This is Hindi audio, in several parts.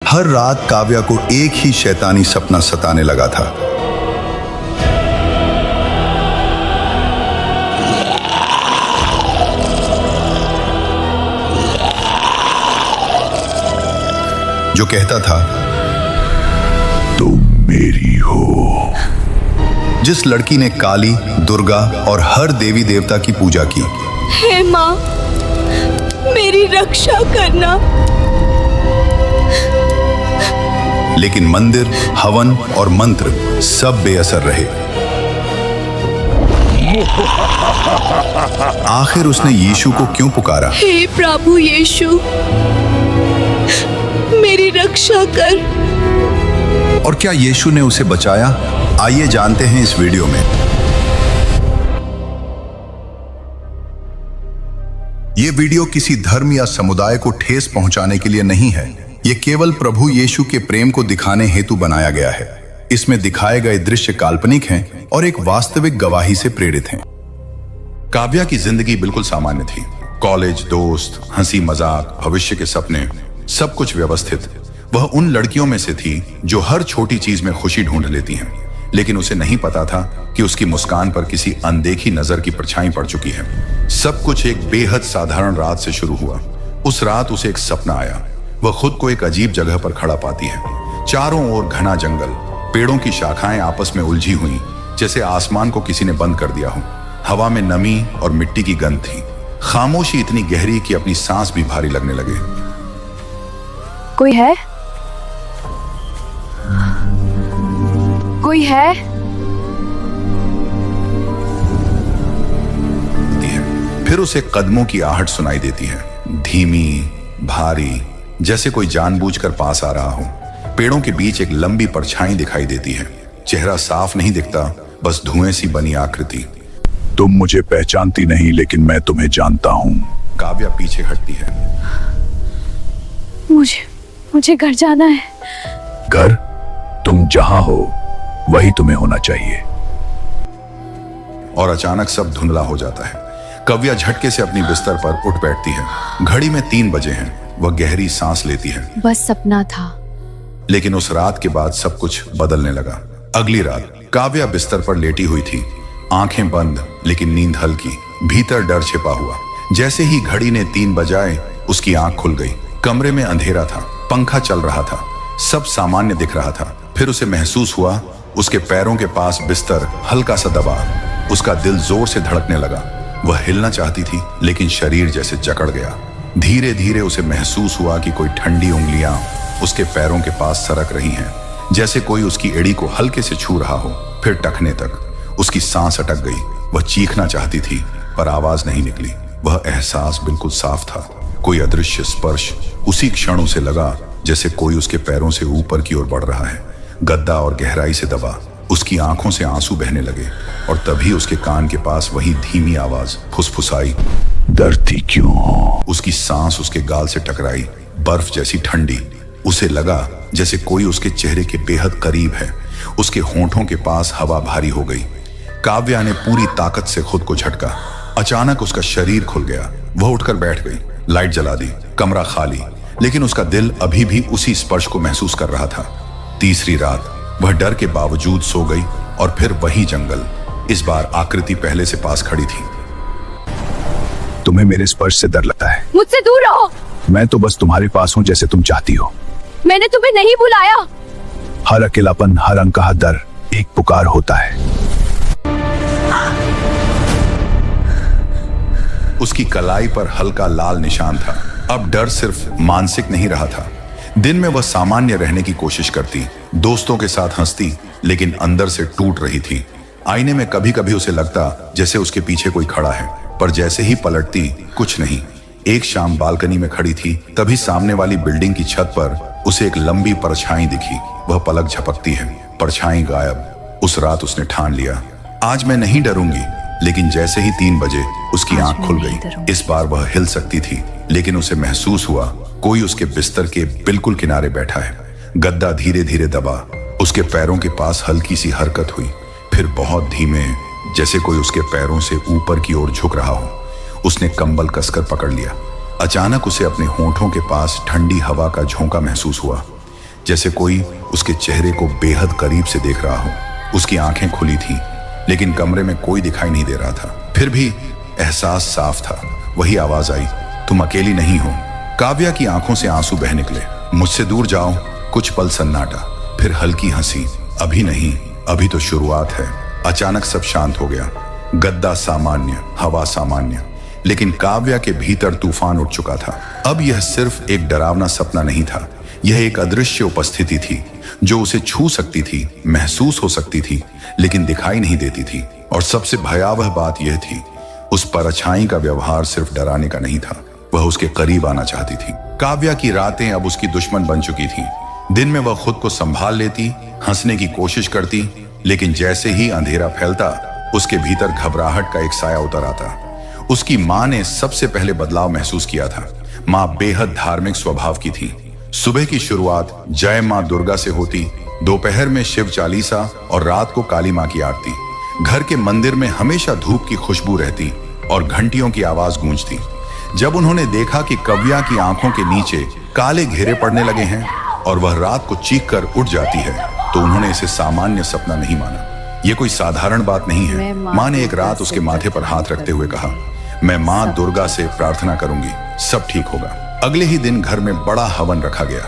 हर रात काव्या को एक ही शैतानी सपना सताने लगा था। जो कहता था, तुम मेरी हो। जिस लड़की ने काली, दुर्गा और हर देवी देवता की पूजा की। हे माँ, मेरी रक्षा करना। लेकिन मंदिर, हवन और मंत्र सब बेअसर रहे। आखिर उसने यीशु को क्यों पुकारा? हे प्रभु यीशु, मेरी रक्षा कर। और क्या यीशु ने उसे बचाया? आइए जानते हैं इस वीडियो में। यह वीडियो किसी धर्म या समुदाय को ठेस पहुंचाने के लिए नहीं है। यह केवल प्रभु यीशु के प्रेम को दिखाने हेतु बनाया गया है। इसमें दिखाए गए दृश्य काल्पनिक हैं और एक वास्तविक गवाही से प्रेरित हैं। काव्या की जिंदगी बिल्कुल सामान्य थी। कॉलेज, दोस्त, हंसी मजाक, भविष्य के सपने, सब कुछ व्यवस्थित। वह उन लड़कियों में से थी जो हर छोटी चीज में खुशी ढूंढ लेती हैं। लेकिन उसे नहीं पता था कि उसकी मुस्कान पर किसी अनदेखी नजर की परछाई पड़ चुकी है। सब कुछ एक बेहद साधारण रात से शुरू हुआ। उस रात उसे एक सपना आया। वह खुद को एक अजीब जगह पर खड़ा पाती है। चारों ओर घना जंगल, पेड़ों की शाखाएं आपस में उलझी हुई, जैसे आसमान को किसी ने बंद कर दिया हो। हवा में नमी और मिट्टी की गंध थी। खामोशी इतनी गहरी कि अपनी सांस भी भारी लगने लगे। कोई है? कोई है? फिर उसे कदमों की आहट सुनाई देती है, धीमी, भारी, जैसे कोई जानबूझकर पास आ रहा हो। पेड़ों के बीच एक लंबी परछाई दिखाई देती है। चेहरा साफ नहीं दिखता, बस धुएं सी बनी आकृति। तुम मुझे पहचानती नहीं, लेकिन मैं तुम्हें जानता हूं। काव्या पीछे हटती है। मुझे घर जाना है। घर? तुम जहां हो वही तुम्हें होना चाहिए। और अचानक सब धुंधला हो जाता है। काव्या झटके से अपनी बिस्तर पर उठ बैठती है। घड़ी में 3 बजे हैं। वह गहरी सांस लेती है। बस सपना था। लेकिन उस रात के बाद सब कुछ बदलने लगा। अगली रात काव्या बिस्तर पर लेटी हुई थी, आंखें बंद, लेकिन नींद हल्की, भीतर डर छिपा हुआ। जैसे ही घड़ी ने 3 बजाए, उसकी आंख खुल गई। कमरे में अंधेरा था, पंखा चल रहा था, सब सामान्य दिख रहा था। फिर उसे महसूस हुआ उसके पैरों के पास बिस्तर हल्का सा दबा। उसका दिल जोर से धड़कने लगा। वह हिलना चाहती थी, लेकिन शरीर जैसे जकड़ गया। धीरे धीरे उसे महसूस हुआ कि कोई ठंडी उंगलियां उसके पैरों के पास सरक रही हैं, जैसे कोई उसकी एड़ी को हल्के से छू रहा हो। फिर टखने तक उसकी सांस अटक गई। वह चीखना चाहती थी, पर आवाज नहीं निकली। वह एहसास बिल्कुल साफ था। कोई अदृश्य स्पर्श उसी क्षण उसे लगा, जैसे कोई उसके पैरों से ऊपर की ओर बढ़ रहा है। गद्दा और गहराई से दबा। उसकी आंखों से आंसू बहने लगे और तभी उसके कान के पास वही धीमी आवाज फुसफुसाई, डरती क्यों? उसकी सांस उसके गाल से टकराई, बर्फ जैसी ठंडी। उसे लगा जैसे कोई उसके चेहरे के बेहद करीब है। उसके होंठों के पास हवा भारी हो गई। काव्या ने पूरी ताकत से खुद को झटका। अचानक उसका शरीर खुल गया। वह उठकर बैठ गई। लाइट जला दी। कमरा खाली, लेकिन उसका दिल अभी भी उसी स्पर्श को महसूस कर रहा था। तीसरी रात वह डर के बावजूद सो गई और फिर वही जंगल। इस बार आकृति पहले से पास खड़ी थी। तुम्हें मेरे स्पर्श से डर लगता है? मुझसे दूर रहो। मैं तो बस तुम्हारे पास हूँ जैसे तुम चाहती हो। मैंने तुम्हें नहीं बुलाया। हर अकेलापन, हर अनकहा दर एक पुकार होता है। उसकी कलाई पर हल्का लाल निशान था। अब डर सिर्फ मानसिक नहीं रहा था। दिन में वह सामान्य रहने की कोशिश करती, दोस्तों के साथ हंसती, लेकिन अंदर से टूट रही थी। आईने में कभी कभी उसे लगता जैसे उसके पीछे कोई खड़ा है, पर जैसे ही पलटती कुछ नहीं। एक शाम बालकनी में खड़ी थी, तभी सामने वाली बिल्डिंग की छत पर उसे एक लंबी परछाई दिखी। वह पलक झपकती है, परछाई गायब। उस रात उसने ठान लिया, आज मैं नहीं डरूंगी। लेकिन जैसे ही 3 बजे उसकी आंख खुल गई। इस बार वह हिल सकती थी, लेकिन उसे महसूस हुआ कोई उसके बिस्तर के बिल्कुल किनारे बैठा है। गद्दा धीरे धीरे दबा। उसके पैरों के पास हल्की सी हरकत हुई, फिर बहुत धीमे, जैसे कोई उसके पैरों से ऊपर की ओर झुक रहा हो। उसने कंबल कसकर पकड़ लिया। अचानक उसे अपने होंठों के पास ठंडी हवा का झोंका महसूस हुआ। जैसे कोई उसके चेहरे को बेहद करीब से देख रहा हो। उसकी आंखें खुली थीं, लेकिन कमरे में कोई दिखाई नहीं दे रहा था। फिर भी एहसास साफ था। वही आवाज आई, तुम अकेली नहीं हो। काव्या की आंखों से आंसू बह निकले। मुझसे दूर जाओ। कुछ पल सन्नाटा, फिर हल्की हंसी। अभी नहीं, अभी तो शुरुआत है। अचानक सब शांत हो गया। गद्दा सामान्य, हवा सामान्य, लेकिन काव्या के भीतर तूफान उठ चुका था। अब यह सिर्फ एक डरावना सपना नहीं था, यह एक अदृश्य उपस्थिति थी जो उसे छू सकती थी, महसूस हो सकती थी, लेकिन दिखाई नहीं देती थी। और सबसे भयावह बात यह थी, उस परछाई का व्यवहार सिर्फ डराने का नहीं था, वह उसके करीब आना चाहती थी। काव्या की रातें अब उसकी दुश्मन बन चुकी थीं। दिन में वह खुद को संभाल लेती, हंसने की कोशिश करती, लेकिन जैसे ही अंधेरा फैलता, उसके भीतर घबराहट का एक साया उतर आता। उसकी माँ ने सबसे पहले बदलाव महसूस किया था। माँ बेहद धार्मिक स्वभाव की थी। सुबह की शुरुआत जय माँ दुर्गा से होती, दोपहर में शिव चालीसा और रात को काली माँ की आरती। घर के मंदिर में हमेशा धूप की खुशबू रहती और घंटियों की आवाज गूंजती। जब उन्होंने देखा कि काव्या की आंखों के नीचे काले घेरे पड़ने लगे हैं और वह रात को चीख कर उठ जाती है, तो उन्होंने इसे सामान्य सपना नहीं माना। यह कोई साधारण बात नहीं है। माँ ने एक रात उसके माथे पर हाथ रखते हुए कहा, मैं माँ दुर्गा से प्रार्थना करूंगी, सब ठीक होगा। अगले ही दिन घर में बड़ा हवन रखा गया।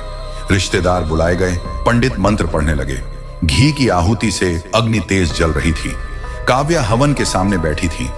रिश्तेदार बुलाए गए, पंडित मंत्र पढ़ने लगे। घी की आहुति से अग्नि तेज जल रही थी। काव्या हवन के सामने बैठी थी,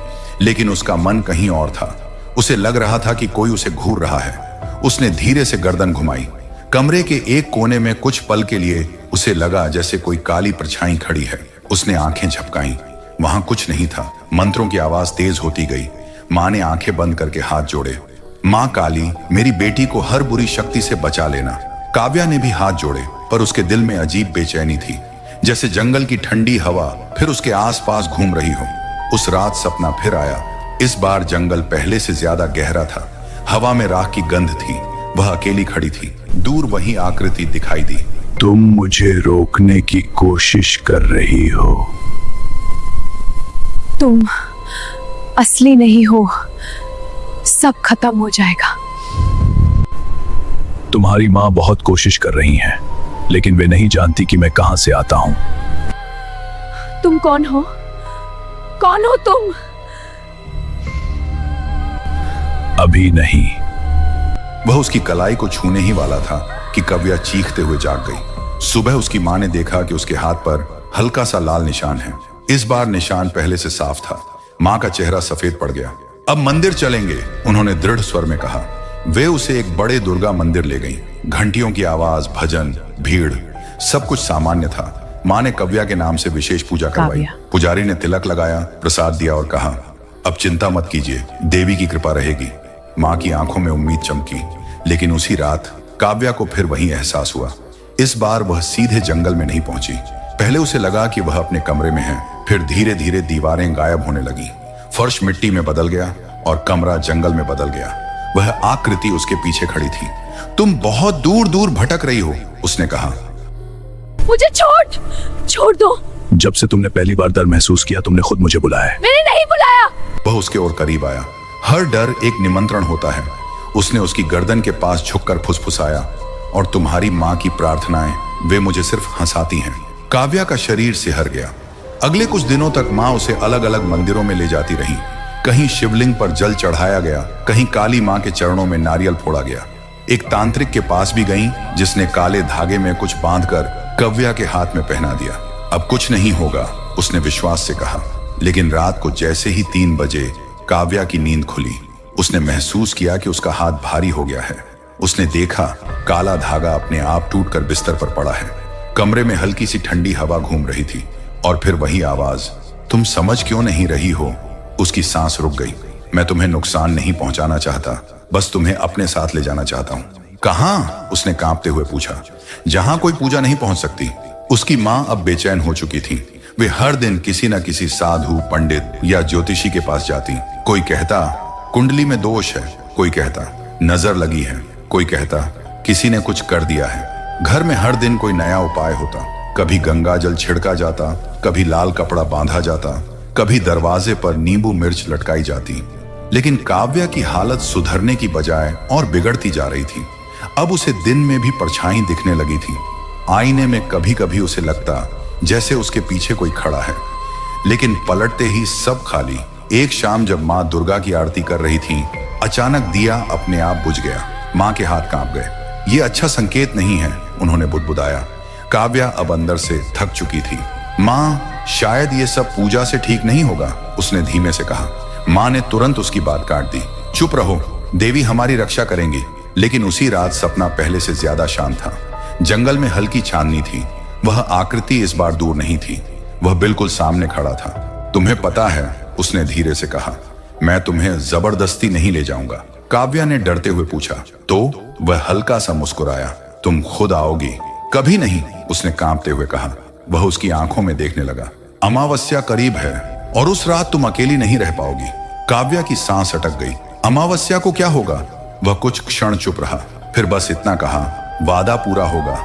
लेकिन उसका मन कहीं और था। उसे लग रहा था कि कोई उसे घूर रहा है। उसने धीरे से गर्दन घुमाई। कमरे के एक कोने में कुछ पल के लिए उसे लगा जैसे कोई काली परछाई खड़ी है। उसने आंखें झपकाईं। वहां कुछ नहीं था। मंत्रों की आवाज तेज होती गई। माँ ने आंखें बंद करके हाथ जोड़े। माँ काली, मेरी बेटी को हर बुरी शक्ति से बचा लेना। काव्या ने भी हाथ जोड़े, पर उसके दिल में अजीब बेचैनी थी, जैसे जंगल की ठंडी हवा फिर उसके आसपास घूम रही हो। उस रात सपना फिर आया। इस बार जंगल पहले से ज्यादा गहरा था। हवा में राख की गंध थी। वह अकेली खड़ी थी। दूर वही आकृति दिखाई दी। तुम मुझे रोकने की कोशिश कर रही हो। तुम असली नहीं हो, सब खत्म हो जाएगा। तुम्हारी माँ बहुत कोशिश कर रही हैं, लेकिन वे नहीं जानती कि मैं कहां से आता हूं। तुम कौन हो? कौन हो तुम? अभी नहीं। वह उसकी कलाई को छूने ही वाला था कि काव्या चीखते हुए जाग गई। सुबह उसकी माँ ने देखा कि उसके हाथ पर हल्का सा लाल निशान है। इस बार निशान पहले से साफ था। माँ का चेहरा सफेद पड़ गया। अब मंदिर चलेंगे, उन्होंने दृढ़ स्वर में कहा। वे उसे एक बड़े दुर्गा मंदिर ले गईं। घंटियों की आवाज, भजन, भीड़, सब कुछ सामान्य था। माँ ने काव्या के नाम से विशेष पूजा करवाई। पुजारी ने तिलक लगाया, प्रसाद दिया और कहा, अब चिंता मत कीजिए, देवी की कृपा रहेगी। माँ की आंखों में उम्मीद चमकी। लेकिन उसी रात काव्या को फिर वही एहसास हुआ। इस बार वह सीधे जंगल में नहीं पहुंची। पहले उसे लगा कि वह अपने कमरे में है, फिर धीरे धीरे दीवारें गायब होने लगी। फर्श मिट्टी में बदल गया और कमरा जंगल में बदल गया। वह आकृति उसके पीछे खड़ी थी। तुम बहुत दूर दूर भटक रही हो, उसने कहा। मुझे छोड़ दो। जब से तुमने पहली बार डर महसूस किया, तुमने खुद मुझे बुलाया। मैंने नहीं बुलाया। वह उसके और करीब आया। हर डर एक निमंत्रण होता है। उसने उसकी गर्दन के पास झुककर फुसफुसाया, और तुम्हारी माँ की प्रार्थनाएं, वे मुझे सिर्फ हंसाती हैं। काव्या का शरीर सिहर गया। अगले कुछ दिनों तक माँ उसे अलग अलग मंदिरों में ले जाती रही। कहीं शिवलिंग पर जल चढ़ाया गया, कहीं काली माँ के चरणों में नारियल फोड़ा गया। एक तांत्रिक के पास भी गई, जिसने काले धागे में कुछ बांधकर काव्या के हाथ में पहना दिया। अब कुछ नहीं होगा, उसने विश्वास से कहा। लेकिन रात को जैसे ही 3 बजे काव्या की नींद खुली, उसने महसूस किया कि उसका हाथ भारी हो गया है। उसने देखा काला धागा अपने आप टूटकर बिस्तर पर पड़ा है। कमरे में हल्की सी ठंडी हवा घूम रही थी, और फिर वही आवाज, तुम समझ क्यों नहीं रही हो? उसकी सांस रुक गई। मैं तुम्हें नुकसान नहीं पहुंचाना चाहता, बस तुम्हें अपने साथ ले जाना चाहता हूं। कहां? उसने कांपते हुए पूछा। जहां कोई पूजा नहीं पहुंच सकती। उसकी मां अब बेचैन हो चुकी थी। वे हर दिन किसी न किसी साधु, पंडित या ज्योतिषी के पास जाती। कोई कहता कुंडली में दोष है, कोई कहता नजर लगी है, कोई कहता किसी ने कुछ कर दिया है। घर में हर दिन कोई नया उपाय होता। कभी गंगा जल छिड़का जाता, कभी लाल कपड़ा बांधा जाता, कभी दरवाजे पर नींबू मिर्च लटकाई जाती। लेकिन काव्या की हालत सुधरने की बजाय और बिगड़ती जा रही थी। अब उसे दिन में भी परछाई दिखने लगी थी। आईने में कभी कभी उसे लगता जैसे उसके पीछे कोई खड़ा है, लेकिन पलटते ही सब खाली। एक शाम जब माँ दुर्गा की आरती कर रही थी, अचानक दिया अपने आप बुझ गया। माँ के हाथ कांप गए। ये अच्छा संकेत नहीं है, उन्होंने बुदबुदाया। काव्या अब अंदर से थक चुकी थी। माँ, शायद ये सब पूजा से ठीक नहीं होगा, उसने धीमे से कहा। माँ ने तुरंत उसकी बात काट दी। चुप रहो, देवी हमारी रक्षा करेंगी। लेकिन उसी रात सपना पहले से ज्यादा शांत था। जंगल में हल्की चांदनी थी। वह आकृति इस बार दूर नहीं थी, वह बिल्कुल सामने खड़ा था। तुम्हें पता है, उसने धीरे से कहा, मैं तुम्हें जबरदस्ती नहीं ले जाऊंगा। काव्या ने डरते हुए पूछा। तो वह हल्का सा मुस्कुराया। तुम खुद आओगी? कभी नहीं, उसने कांपते हुए कहा। वह उसकी आंखों में देखने लगा। अमावस्या करीब है और उस रात तुम अकेली नहीं रह पाओगी। काव्या की सांस अटक गई। अमावस्या को क्या होगा? वह कुछ क्षण चुप रहा, फिर बस इतना कहा, वादा पूरा होगा।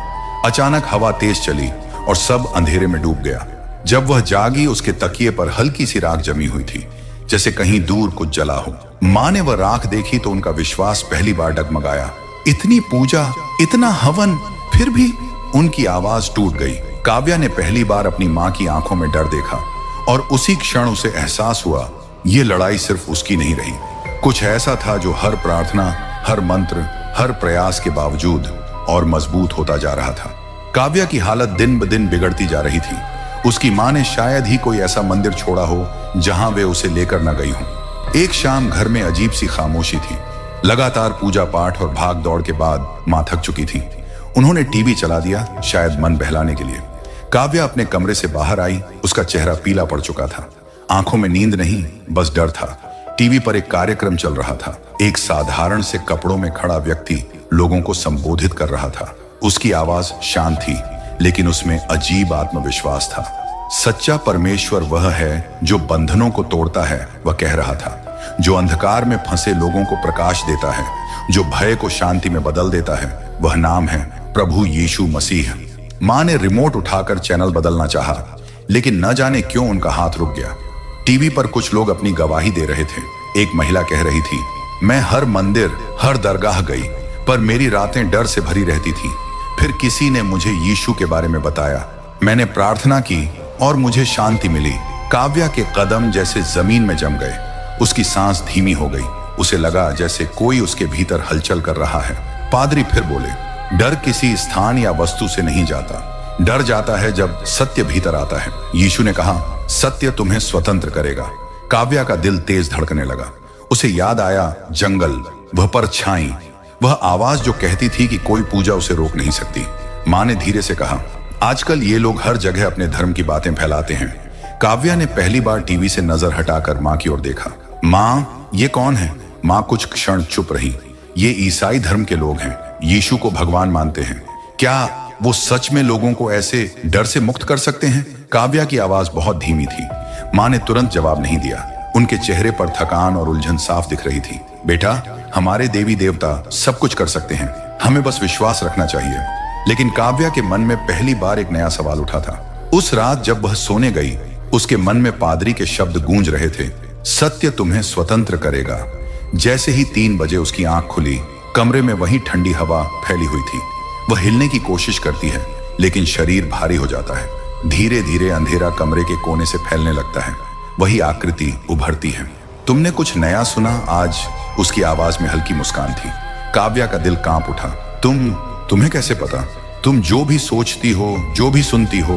अचानक हवा तेज चली और सब अंधेरे में डूब गया। जब वह जागी, उसके तकिए पर हल्की सी राख जमी हुई थी, जैसे कहीं दूर कुछ जला हो। माँ ने वह राख देखी तो उनका विश्वास पहली बार डगमगाया। इतनी पूजा, इतना हवन, फिर भी उनकी आवाज टूट गई। काव्या ने पहली बार अपनी माँ की आंखों में डर देखा और उसी क्षण उसे एहसास हुआ, ये लड़ाई सिर्फ उसकी नहीं रही। कुछ ऐसा था जो हर प्रार्थना, हर मंत्र, हर प्रयास के बावजूद और मजबूत होता जा रहा था। काव्या की हालत दिन ब दिन बिगड़ती जा रही थी। उसकी माँ ने शायद ही कोई ऐसा मंदिर छोड़ा हो जहां वे उसे लेकर न गई हो। एक शाम घर में अजीब सी खामोशी थी। लगातार पूजा पाठ और भाग दौड़ के बाद माँ थक चुकी थी। उन्होंने टीवी चला दिया, शायद मन बहलाने के लिए। काव्या अपने कमरे से बाहर आई। उसका चेहरा पीला पड़ चुका था। आंखों में नींद नहीं, बस डर था। टीवी पर एक कार्यक्रम चल रहा था। एक साधारण से कपड़ों में खड़ा व्यक्ति लोगों को संबोधित कर रहा था। उसकी आवाज शांत थी, लेकिन उसमें अजीब आत्मविश्वास था। सच्चा परमेश्वर वह है जो बंधनों को तोड़ता है, वह कह रहा था। जो अंधकार में फंसे लोगों को प्रकाश देता है, जो भय को शांति में बदल देता है, वह नाम है प्रभु यीशु मसीह। माँ ने रिमोट उठाकर चैनल बदलना चाहा, लेकिन न जाने क्यों उनका हाथ रुक गया। टीवी पर कुछ लोग अपनी गवाही दे रहे थे। एक महिला कह रही थी, मैं हर मंदिर, हर दरगाह गई, पर मेरी रातें डर से भरी रहती थी। फिर किसी ने मुझे यीशु के बारे में बताया। मैंने प्रार्थना की और मुझे शांति मिली। काव्या के कदम जैसे जमीन में जम गए। उसकी सांस धीमी हो गई। उसे लगा जैसे कोई उसके भीतर हलचल कर रहा है। पादरी फिर बोले, डर किसी स्थान या वस्तु से नहीं जाता, डर जाता है जब सत्य भीतर आता है। यीशु ने कहा, सत्य तुम्हें स्वतंत्र करेगा। काव्या का दिल तेज धड़कने लगा। उसे याद आया जंगल, वह परछाई, वह आवाज जो कहती थी कि कोई पूजा उसे रोक नहीं सकती। माँ ने धीरे से कहा, आजकल ये लोग हर जगह अपने धर्म की बातें फैलाते हैं। काव्या ने पहली बार टीवी से नजर हटाकर माँ की ओर देखा। माँ, ये कौन है? माँ कुछ क्षण चुप रही। ये ईसाई धर्म के लोग हैं, यीशु को भगवान मानते हैं। क्या वो सच में लोगों को ऐसे डर से मुक्त कर सकते हैं? काव्या की आवाज बहुत धीमी थी। माँ ने तुरंत जवाब नहीं दिया। उनके चेहरे पर थकान और उलझन साफ दिख रही थी। बेटा, हमारे देवी देवता सब कुछ कर सकते हैं, हमें बस विश्वास रखना चाहिए। लेकिन काव्या के मन में पहली बार एक नया सवाल उठा था। उस रात जब वह सोने गई, उसके मन में पादरी के शब्द गूंज रहे थे, सत्य तुम्हें स्वतंत्र करेगा। जैसे ही 3 बजे उसकी आंख खुली, कमरे में वही ठंडी हवा फैली हुई थी। वह हिलने की कोशिश करती है, लेकिन शरीर भारी हो जाता है। धीरे धीरे अंधेरा कमरे के कोने से फैलने लगता है। वही आकृति उभरती है। तुमने कुछ नया सुना आज? उसकी आवाज में हल्की मुस्कान थी। काव्या का दिल कांप उठा। तुम्हें कैसे पता? तुम जो भी सोचती हो, जो भी सुनती हो,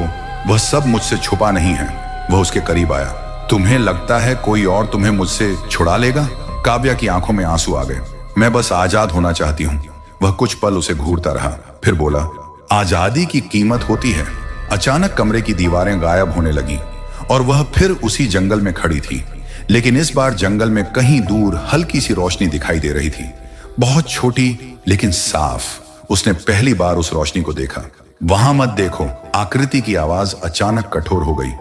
वह सब मुझसे छुपा नहीं है। वह उसके करीब आया। तुम्हें लगता है कोई और तुम्हें मुझसे छुड़ा लेगा? काव्या की आंखों में आंसू आ गए। मैं बस आजाद होना चाहती हूँ। वह कुछ पल उसे घूरता रहा, फिर बोला, आजादी की कीमत होती है। अचानक कमरे की दीवारें गायब होने लगी और वह फिर उसी जंगल में खड़ी थी। लेकिन इस बार जंगल में कहीं दूर हल्की सी रोशनी दिखाई दे रही थी, बहुत छोटी लेकिन साफ। उसने पहली बार उस रोशनी को देखा। वहां मत देखो, आकृति की आवाज अचानक कठोर हो गई।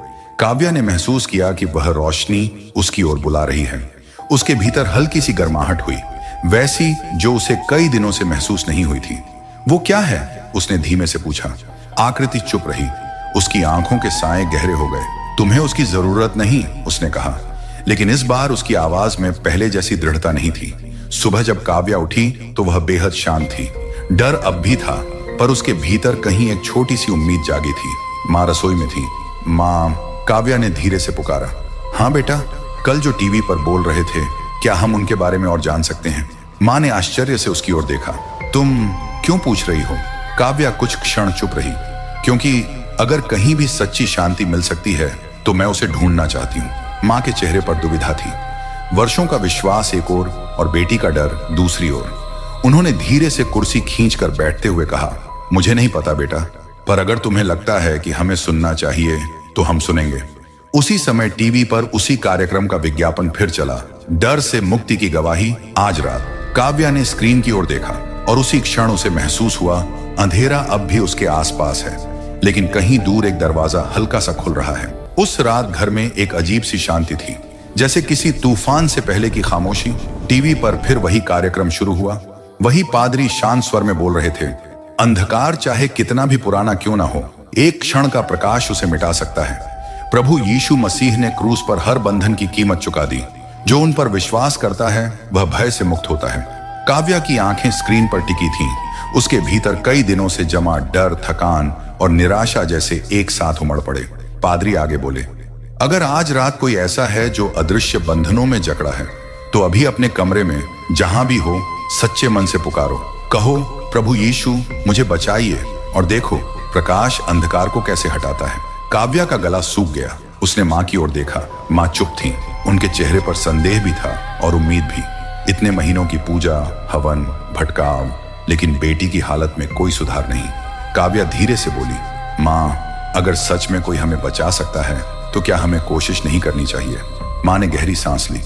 काव्या ने महसूस किया कि वह रोशनी उसकी ओर बुला रही है। उसके भीतर हल्की सी गर्माहट हुई, वैसी जो उसे कई दिनों से महसूस नहीं हुई थी। वो क्या है? उसने धीमे से पूछा। आकृति चुप रही। उसकी आंखों के साए गहरे हो गए। तुम्हें उसकी जरूरत नहीं, उसने कहा। लेकिन इस बार उसकी आवाज में पहले जैसी दृढ़ता नहीं थी। सुबह जब काव्या उठी तो वह बेहद शांत थी। डर अब भी था, पर उसके भीतर कहीं एक छोटी सी उम्मीद जागी थी। माँ रसोई में थी। माँ, काव्या ने धीरे से पुकारा। हाँ बेटा, कल जो टीवी पर बोल रहे थे, क्या हम उनके बारे में और जान सकते हैं? माँ ने आश्चर्य से उसकी ओर देखा। तुम क्यों पूछ रही हो? काव्या कुछ क्षण चुप रही, क्योंकि अगर कहीं भी सच्ची शांति मिल सकती है तो मैं उसे ढूंढना चाहती हूँ। माँ के चेहरे पर दुविधा थी। वर्षों का विश्वास एक ओर और बेटी का डर दूसरी ओर। उन्होंने धीरे से कुर्सी खींचकर बैठते हुए कहा, मुझे नहीं पता बेटा, पर अगर तुम्हें लगता है कि हमें सुनना चाहिए तो हम सुनेंगे। उसी समय टीवी पर उसी कार्यक्रम का विज्ञापन फिर चला। डर से मुक्ति की गवाही, आज रात। काव्या ने स्क्रीन की ओर देखा और उसी क्षण उसे महसूस हुआ अंधेरा अब भी उसके आसपास है, लेकिन कहीं दूर एक दरवाजा हल्का सा खुल रहा है। उस रात घर में एक अजीब सी शांति थी, जैसे किसी तूफान से पहले की खामोशी। टीवी पर फिर वही कार्यक्रम शुरू हुआ। वही पादरी शांत स्वर में बोल रहे थे, अंधकार चाहे कितना भी पुराना क्यों ना हो, एक क्षण का प्रकाश उसे मिटा सकता है। प्रभु यीशु मसीह ने क्रूस पर हर बंधन की कीमत चुका दी। जो उन पर विश्वास करता है वह भय से मुक्त होता है। काव्या की आंखें स्क्रीन पर टिकी थीं। उसके भीतर कई दिनों से जमा डर, थकान और निराशा जैसे एक साथ उमड़ पड़े। पादरी आगे बोले, अगर आज रात कोई ऐसा है जो अदृश्य बंधनों में जकड़ा है, तो अभी अपने कमरे में जहां भी हो सच्चे मन से पुकारो। कहो, प्रभु यीशु मुझे बचाइए, और देखो प्रकाश अंधकार को कैसे हटाता है। काव्या का गला सूख गया। उसने माँ की ओर देखा। माँ चुप थी। उनके चेहरे पर संदेह भी था और उम्मीद भी। इतने महीनों की पूजा, हवन, भटकाव, लेकिन बेटी की हालत में कोई सुधार नहीं। काव्या धीरे से बोली, माँ, अगर सच में कोई हमें बचा सकता है तो क्या हमें कोशिश नहीं करनी चाहिए? माँ ने गहरी सांस ली।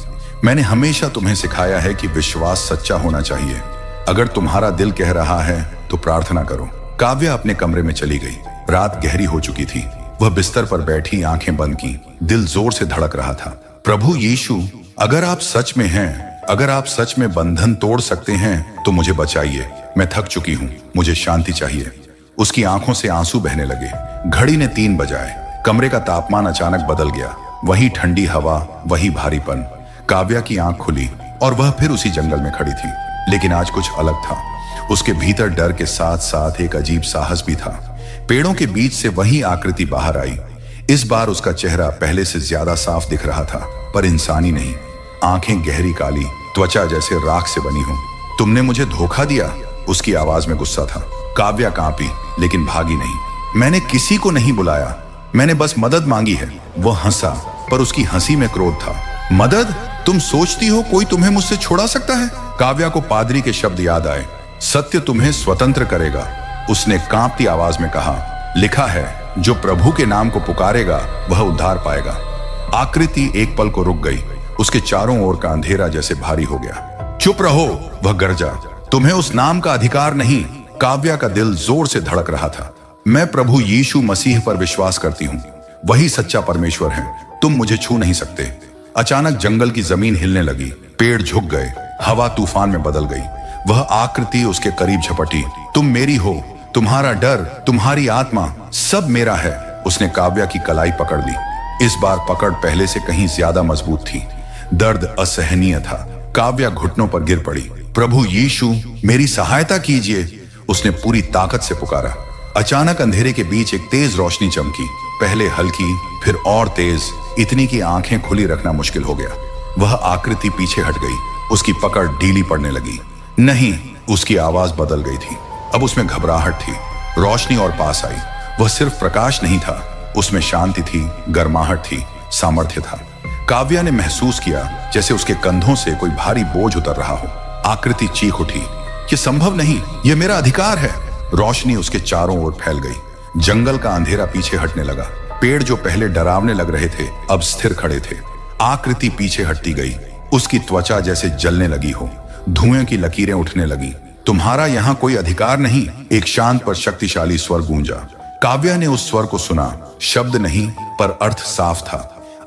मैंने हमेशा तुम्हें सिखाया है कि विश्वास सच्चा होना चाहिए। अगर तुम्हारा दिल कह रहा है तो प्रार्थना करो। काव्या अपने कमरे में चली गई। रात गहरी हो चुकी थी। वह बिस्तर पर बैठी आंखें बंद की। दिल जोर से धड़क रहा था। प्रभु यीशु, अगर आप सच में हैं, अगर आप सच में बंधन तोड़ सकते हैं तो मुझे बचाइए। मैं थक चुकी हूँ, मुझे शांति चाहिए। उसकी आंखों से आंसू बहने लगे। घड़ी ने 3 बजाए। कमरे का तापमान अचानक बदल गया। वही ठंडी हवा, वही भारीपन। काव्या की आंख खुली और वह फिर उसी जंगल में खड़ी थी, लेकिन आज कुछ अलग था। उसके भीतर डर के साथ साथ एक अजीब साहस भी था। पेड़ों के बीच से वही आकृति बाहर आई। इस बार उसका चेहरा पहले से ज्यादा साफ दिख रहा था, पर इंसानी नहीं। आंखें गहरी काली, त्वचा जैसे राख से बनी हो। तुमने मुझे धोखा दिया, उसकी आवाज में गुस्सा था। काव्या कांपी, लेकिन भागी नहीं। मैंने किसी को नहीं बुलाया, मैंने बस मदद मांगी है। वो हंसा, पर उसकी हंसी में क्रोध था। मदद? तुम सोचती हो कोई तुम्हें मुझसे छुड़ा सकता है? काव्या को पादरी के शब्द याद आए, सत्य तुम्हें स्वतंत्र करेगा। उसने कांपती आवाज में कहा, लिखा है, जो प्रभु के नाम को पुकारेगा वह उद्धार पाएगा। आकृति एक पल को रुक गई। उसके चारों ओर का अंधेरा जैसे भारी हो गया। चुप रहो, वह गरजा, तुम्हें उस नाम का अधिकार नहीं। काव्या का दिल जोर से धड़क रहा था। मैं प्रभु यीशु मसीह पर विश्वास करती हूँ, वही सच्चा परमेश्वर है। तुम मुझे छू नहीं सकते। अचानक जंगल की जमीन हिलने लगी। पेड़ झुक गए। हवा तूफान में बदल गई। वह आकृति उसके करीब झपटी। तुम मेरी हो, तुम्हारा डर, तुम्हारी आत्मा, सब मेरा है। उसने काव्या की कलाई पकड़ ली। इस बार पकड़ पहले से कहीं ज्यादा मजबूत थी। दर्द असहनीय था। काव्या घुटनों पर गिर पड़ी। प्रभु यीशु, मेरी सहायता कीजिए, उसने पूरी ताकत से पुकारा। अचानक अंधेरे के बीच एक तेज रोशनी चमकी। पहले हल्की, फिर और तेज, इतनी की आंखें खुली रखना मुश्किल हो गया। वह आकृति पीछे हट गई। उसकी पकड़ ढीली पड़ने लगी। नहीं, उसकी आवाज बदल गई थी। अब उसमें घबराहट थी। रोशनी और पास आई। वह सिर्फ प्रकाश नहीं था, उसमें शांति थी, गर्माहट थी, सामर्थ्य था। काव्या ने महसूस किया जैसे उसके कंधों से कोई भारी बोझ उतर रहा हो। आकृति चीख उठी, ये संभव नहीं, ये मेरा अधिकार है। रोशनी उसके चारों ओर फैल गई। जंगल का अंधेरा पीछे हटने लगा। पेड़ जो पहले डरावने लग रहे थे अब स्थिर खड़े थे। आकृति पीछे हटती गई। उसकी त्वचा जैसे जलने लगी हो। धुएं की लकीरें उठने लगी। तुम्हारा यहाँ कोई अधिकार नहीं, एक शांत पर शक्तिशाली स्वर गूंजा। काव्या ने उस स्वर को सुना। शब्द नहीं, पर अर्थ साफ था।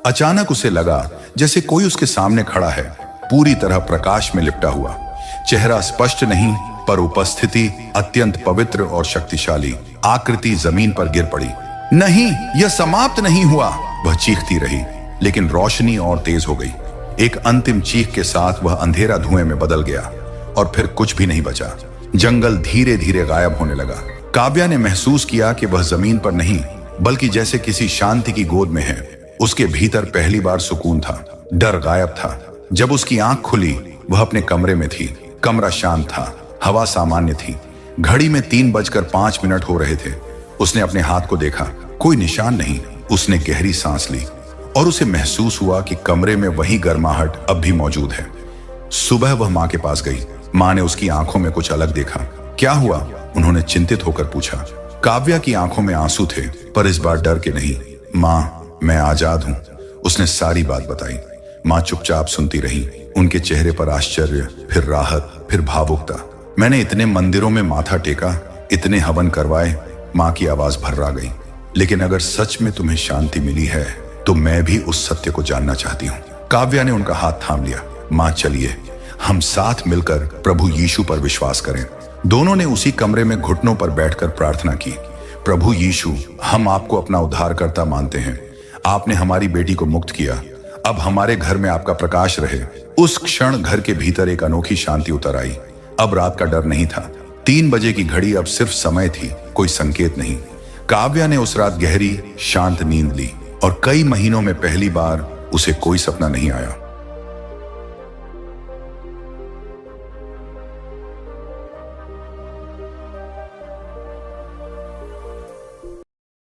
अचानक उसे लगा जैसे कोई उसके सामने खड़ा है, पूरी तरह प्रकाश में लिपटा हुआ। चेहरा स्पष्ट नहीं, पर उपस्थिति अत्यंत पवित्र और शक्तिशाली। आकृति जमीन पर गिर पड़ी। नहीं, यह समाप्त नहीं हुआ, वह चीखती रही, लेकिन रोशनी और तेज हो गई। एक अंतिम चीख के साथ वह अंधेरा धुएं में बदल गया और फिर कुछ भी नहीं बचा। जंगल धीरे धीरे गायब होने लगा। काव्या ने महसूस किया कि वह जमीन पर नहीं बल्कि जैसे किसी शांति की गोद में है। उसके भीतर पहली बार सुकून था, डर गायब था। जब उसकी आंख खुली वह अपने कमरे में थी। कमरा शांत था, हवा सामान्य थी। घड़ी में 3:05 हो रहे थे। उसने अपने हाथ को देखा, कोई निशान नहीं। उसने गहरी सांस ली और उसे महसूस हुआ कि कमरे में वही गर्माहट अब भी मौजूद है। सुबह वह माँ के पास गई। माँ ने उसकी आंखों में कुछ अलग देखा। क्या हुआ? उन्होंने चिंतित होकर पूछा। काव्या की आंखों में आंसू थे, पर इस बार डर के नहीं। माँ, मैं आजाद हूँ। उसने सारी बात बताई। माँ चुपचाप सुनती रही। उनके चेहरे पर आश्चर्य, फिर राहत, फिर भावुकता। मैंने इतने मंदिरों में माथा टेका, इतने हवन करवाए। माँ की आवाज भर्रा गई। लेकिन अगर सच में तुम्हें शांति मिली है तो मैं भी उस सत्य को जानना चाहती हूँ। काव्या ने उनका हाथ थाम लिया। माँ, चलिए हम साथ मिलकर प्रभु यीशु पर विश्वास करें। दोनों ने उसी कमरे में घुटनों पर बैठकर प्रार्थना की। प्रभु यीशु, हम आपको अपना उद्धारकर्ता मानते हैं। आपने हमारी बेटी को मुक्त किया। अब हमारे घर में आपका प्रकाश रहे। उस क्षण घर के भीतर एक अनोखी शांति उतर आई। अब रात का डर नहीं था। 3 बजे की घड़ी अब सिर्फ समय थी, कोई संकेत नहीं। काव्या ने उस रात गहरी शांत नींद ली और कई महीनों में पहली बार उसे कोई सपना नहीं आया।